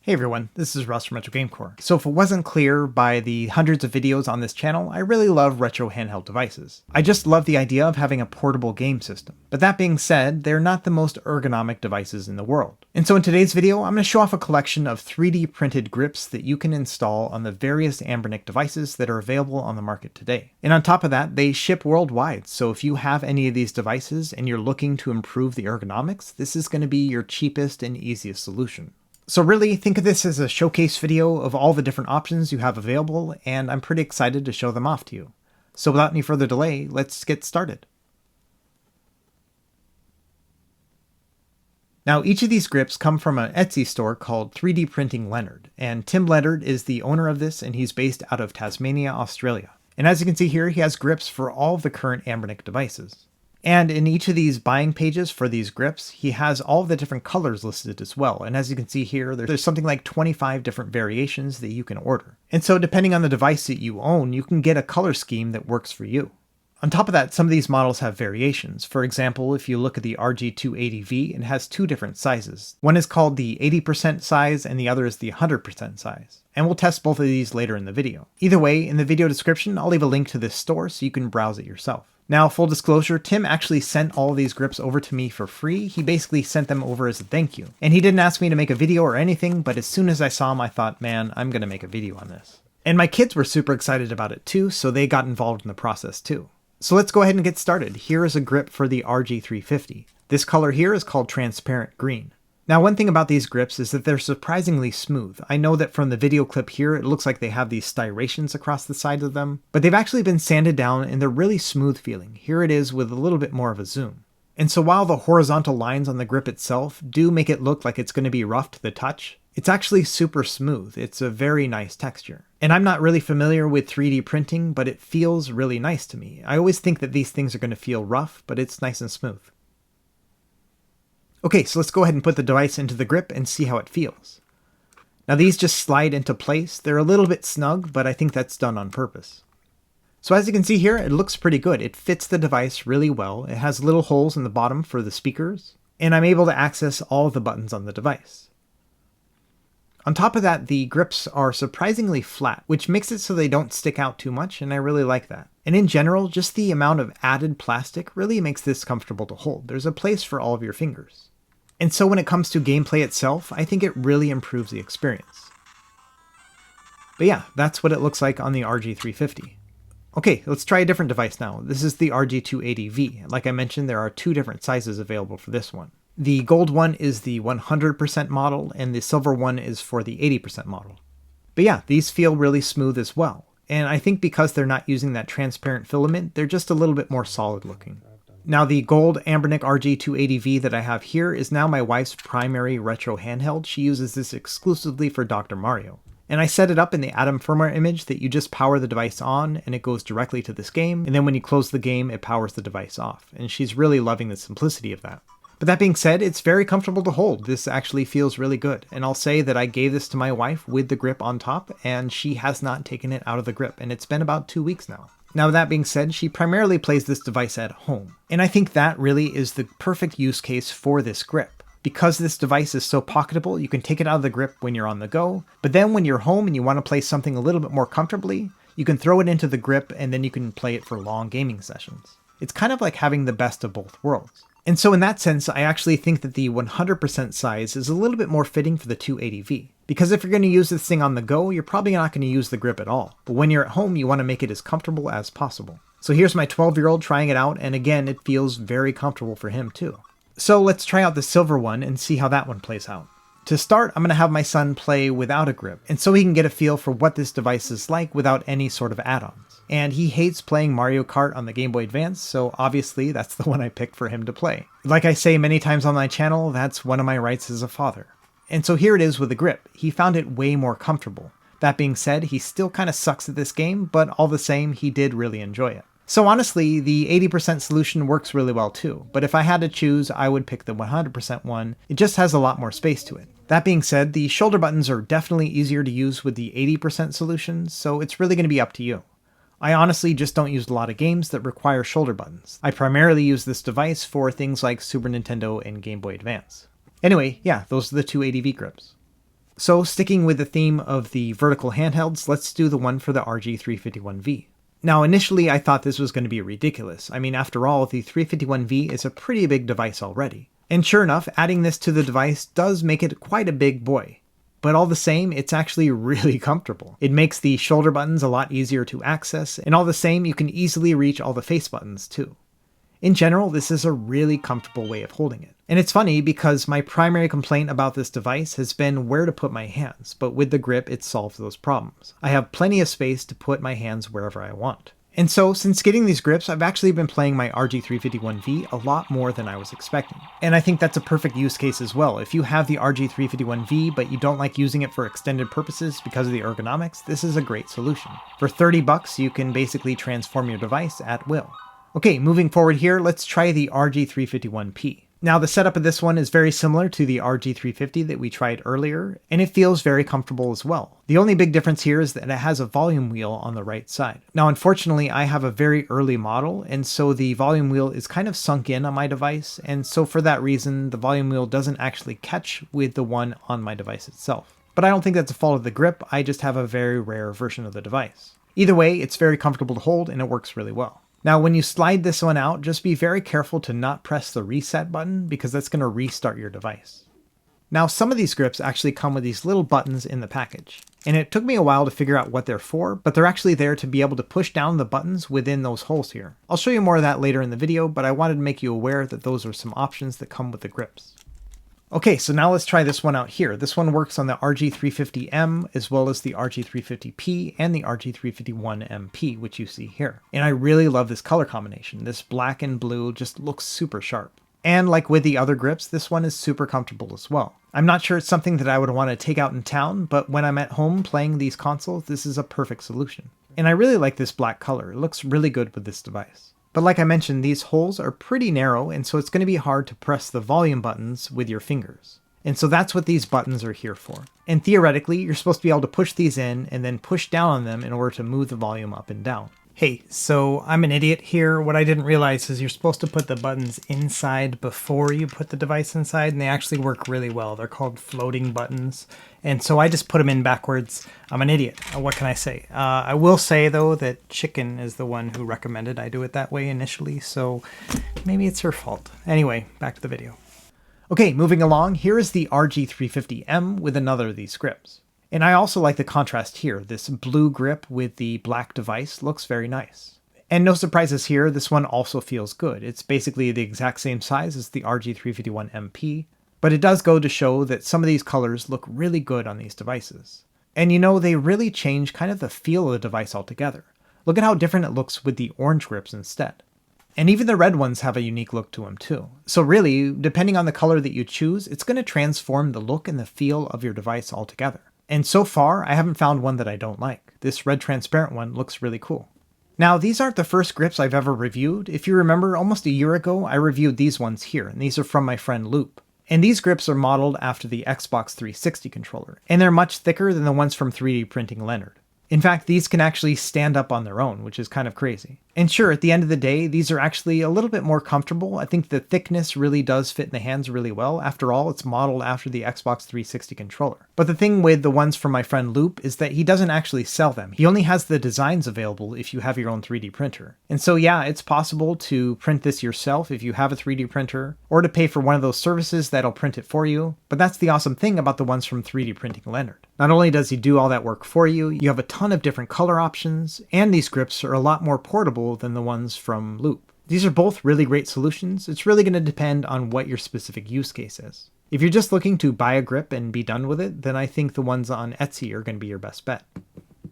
Hey everyone, this is Russ from Retro Gamecore. So if it wasn't clear by the hundreds of videos on this channel, I really love retro handheld devices. I just love the idea of having a portable game system. But that being said, they're not the most ergonomic devices in the world. And so in today's video, I'm going to show off a collection of 3D printed grips that you can install on the various Anbernic devices that are available on the market today. And on top of that, they ship worldwide, so if you have any of these devices and you're looking to improve the ergonomics, this is going to be your cheapest and easiest solution. So really, think of this as a showcase video of all the different options you have available, and I'm pretty excited to show them off to you. So without any further delay, let's get started. Now, each of these grips come from an Etsy store called 3D Printing Leonard, and Tim Leonard is the owner of this, and he's based out of Tasmania, Australia. And as you can see here, he has grips for all of the current Anbernic devices. And in each of these buying pages for these grips, he has all the different colors listed as well. And as you can see here, there's something like 25 different variations that you can order. And so depending on the device that you own, you can get a color scheme that works for you. On top of that, some of these models have variations. For example, if you look at the RG280V, it has two different sizes. One is called the 80% size and the other is the 100% size. And we'll test both of these later in the video. Either way, in the video description, I'll leave a link to this store so you can browse it yourself. Now, full disclosure, Tim actually sent all of these grips over to me for free. He basically sent them over as a thank you. And he didn't ask me to make a video or anything, but as soon as I saw him, I thought, man, I'm gonna make a video on this. And my kids were super excited about it too, so they got involved in the process too. So let's go ahead and get started. Here is a grip for the RG350. This color here is called transparent green. Now, one thing about these grips is that they're surprisingly smooth. I know that from the video clip here, it looks like they have these striations across the side of them, but they've actually been sanded down and they're really smooth feeling. Here it is with a little bit more of a zoom. And so while the horizontal lines on the grip itself do make it look like it's going to be rough to the touch, it's actually super smooth. It's a very nice texture. And I'm not really familiar with 3D printing, but it feels really nice to me. I always think that these things are going to feel rough, but it's nice and smooth. Okay, so let's go ahead and put the device into the grip and see how it feels. Now these just slide into place. They're a little bit snug, but I think that's done on purpose. So as you can see here, it looks pretty good. It fits the device really well. It has little holes in the bottom for the speakers, and I'm able to access all of the buttons on the device. On top of that, the grips are surprisingly flat, which makes it so they don't stick out too much, and I really like that. And in general, just the amount of added plastic really makes this comfortable to hold. There's a place for all of your fingers. And so when it comes to gameplay itself, I think it really improves the experience. But yeah, that's what it looks like on the RG350. Okay, let's try a different device now. This is the RG280V. Like I mentioned, there are two different sizes available for this one. The gold one is the 100% model, and the silver one is for the 80% model. But yeah, these feel really smooth as well. And I think because they're not using that transparent filament, they're just a little bit more solid looking. Now the gold Anbernic RG280V that I have here is now my wife's primary retro handheld. She uses this exclusively for Dr. Mario. And I set it up in the Atom firmware image that you just power the device on and it goes directly to this game, and then when you close the game, it powers the device off. And she's really loving the simplicity of that. But that being said, it's very comfortable to hold. This actually feels really good. And I'll say that I gave this to my wife with the grip on top, and she has not taken it out of the grip, and it's been about 2 weeks now. Now that being said, she primarily plays this device at home, and I think that really is the perfect use case for this grip. Because this device is so pocketable, you can take it out of the grip when you're on the go, but then when you're home and you want to play something a little bit more comfortably, you can throw it into the grip and then you can play it for long gaming sessions. It's kind of like having the best of both worlds. And so in that sense, I actually think that the 100% size is a little bit more fitting for the 280V. Because if you're going to use this thing on the go, you're probably not going to use the grip at all. But when you're at home, you want to make it as comfortable as possible. So here's my 12-year-old trying it out, and again, it feels very comfortable for him too. So let's try out the silver one and see how that one plays out. To start, I'm going to have my son play without a grip, and so he can get a feel for what this device is like without any sort of add-ons. And he hates playing Mario Kart on the Game Boy Advance, so obviously that's the one I picked for him to play. Like I say many times on my channel, that's one of my rights as a father. And so here it is with the grip. He found it way more comfortable. That being said, he still kind of sucks at this game, but all the same, he did really enjoy it. So honestly, the 80% solution works really well too, but if I had to choose, I would pick the 100% one. It just has a lot more space to it. That being said, the shoulder buttons are definitely easier to use with the 80% solution, so it's really going to be up to you. I honestly just don't use a lot of games that require shoulder buttons. I primarily use this device for things like Super Nintendo and Game Boy Advance. Anyway, yeah, those are the two 80V grips. So sticking with the theme of the vertical handhelds, let's do the one for the RG351V. Now initially I thought this was going to be ridiculous. I mean, after all, the 351V is a pretty big device already. And sure enough, adding this to the device does make it quite a big boy. But all the same, it's actually really comfortable. It makes the shoulder buttons a lot easier to access, and all the same, you can easily reach all the face buttons too. In general, this is a really comfortable way of holding it. And it's funny because my primary complaint about this device has been where to put my hands, but with the grip it solves those problems. I have plenty of space to put my hands wherever I want. And so, since getting these grips, I've actually been playing my RG351V a lot more than I was expecting. And I think that's a perfect use case as well. If you have the RG351V, but you don't like using it for extended purposes because of the ergonomics, this is a great solution. For $30, you can basically transform your device at will. Okay, moving forward here, let's try the RG351P. Now the setup of this one is very similar to the RG350 that we tried earlier, and it feels very comfortable as well. The only big difference here is that it has a volume wheel on the right side. Now unfortunately I have a very early model, and so the volume wheel is kind of sunk in on my device, and so for that reason the volume wheel doesn't actually catch with the one on my device itself. But I don't think that's a fault of the grip, I just have a very rare version of the device. Either way, it's very comfortable to hold and it works really well. Now when you slide this one out, just be very careful to not press the reset button because that's going to restart your device. Now some of these grips actually come with these little buttons in the package. And it took me a while to figure out what they're for, but they're actually there to be able to push down the buttons within those holes here. I'll show you more of that later in the video, but I wanted to make you aware that those are some options that come with the grips. Okay, so now let's try this one out here. This one works on the RG350M as well as the RG350P and the RG351MP, which you see here. And I really love this color combination. This black and blue just looks super sharp. And like with the other grips, this one is super comfortable as well. I'm not sure it's something that I would want to take out in town, but when I'm at home playing these consoles, this is a perfect solution. And I really like this black color. It looks really good with this device. But like I mentioned, these holes are pretty narrow, and so it's going to be hard to press the volume buttons with your fingers. And so that's what these buttons are here for. And theoretically, you're supposed to be able to push these in and then push down on them in order to move the volume up and down. Hey, so I'm an idiot here. What I didn't realize is you're supposed to put the buttons inside before you put the device inside, and they actually work really well. They're called floating buttons. And so I just put them in backwards. I'm an idiot. What can I say? I will say, though, that Chicken is the one who recommended I do it that way initially, so maybe it's her fault. Anyway, back to the video. Okay, moving along, here is the RG350M with another of these grips. And I also like the contrast here. This blue grip with the black device looks very nice. And no surprises here, this one also feels good. It's basically the exact same size as the RG351MP, but it does go to show that some of these colors look really good on these devices. And you know, they really change kind of the feel of the device altogether. Look at how different it looks with the orange grips instead. And even the red ones have a unique look to them too. So really, depending on the color that you choose, it's going to transform the look and the feel of your device altogether. And so far, I haven't found one that I don't like. This red transparent one looks really cool. Now, these aren't the first grips I've ever reviewed. If you remember, almost a year ago, I reviewed these ones here, and these are from my friend Loop. And these grips are modeled after the Xbox 360 controller, and they're much thicker than the ones from 3D Printing Leonard. In fact, these can actually stand up on their own, which is kind of crazy. And sure, at the end of the day, these are actually a little bit more comfortable. I think the thickness really does fit in the hands really well. After all, it's modeled after the Xbox 360 controller. But the thing with the ones from my friend Loop is that he doesn't actually sell them. He only has the designs available if you have your own 3D printer. And so yeah, it's possible to print this yourself if you have a 3D printer, or to pay for one of those services that'll print it for you. But that's the awesome thing about the ones from 3D Printing Leonard. Not only does he do all that work for you, you have a ton of different color options, and these grips are a lot more portable than the ones from Loop. These are both really great solutions. It's really going to depend on what your specific use case is. If you're just looking to buy a grip and be done with it, then I think the ones on Etsy are going to be your best bet.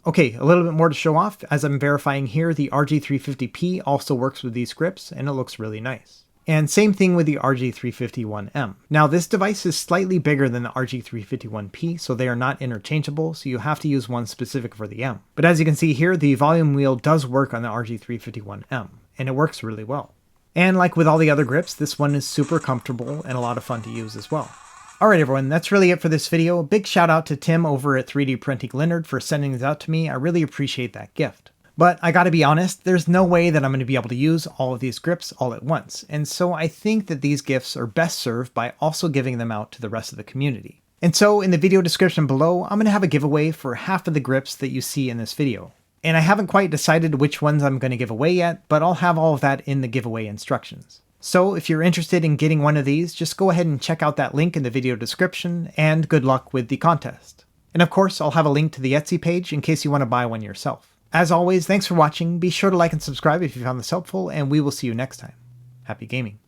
Okay, a little bit more to show off. As I'm verifying here, the RG350P also works with these grips, and it looks really nice. And same thing with the RG351M. Now this device is slightly bigger than the RG351P, so they are not interchangeable, so you have to use one specific for the M. But as you can see here, the volume wheel does work on the RG351M, and it works really well. And like with all the other grips, this one is super comfortable and a lot of fun to use as well. Alright everyone, that's really it for this video. Big shout out to Tim over at 3D Printing Leonard for sending this out to me. I really appreciate that gift. But I gotta be honest, there's no way that I'm going to be able to use all of these grips all at once, and so I think that these gifts are best served by also giving them out to the rest of the community. And so in the video description below, I'm going to have a giveaway for half of the grips that you see in this video. And I haven't quite decided which ones I'm going to give away yet, but I'll have all of that in the giveaway instructions. So if you're interested in getting one of these, just go ahead and check out that link in the video description, and good luck with the contest. And of course, I'll have a link to the Etsy page in case you want to buy one yourself. As always, thanks for watching, be sure to like and subscribe if you found this helpful, and we will see you next time. Happy gaming.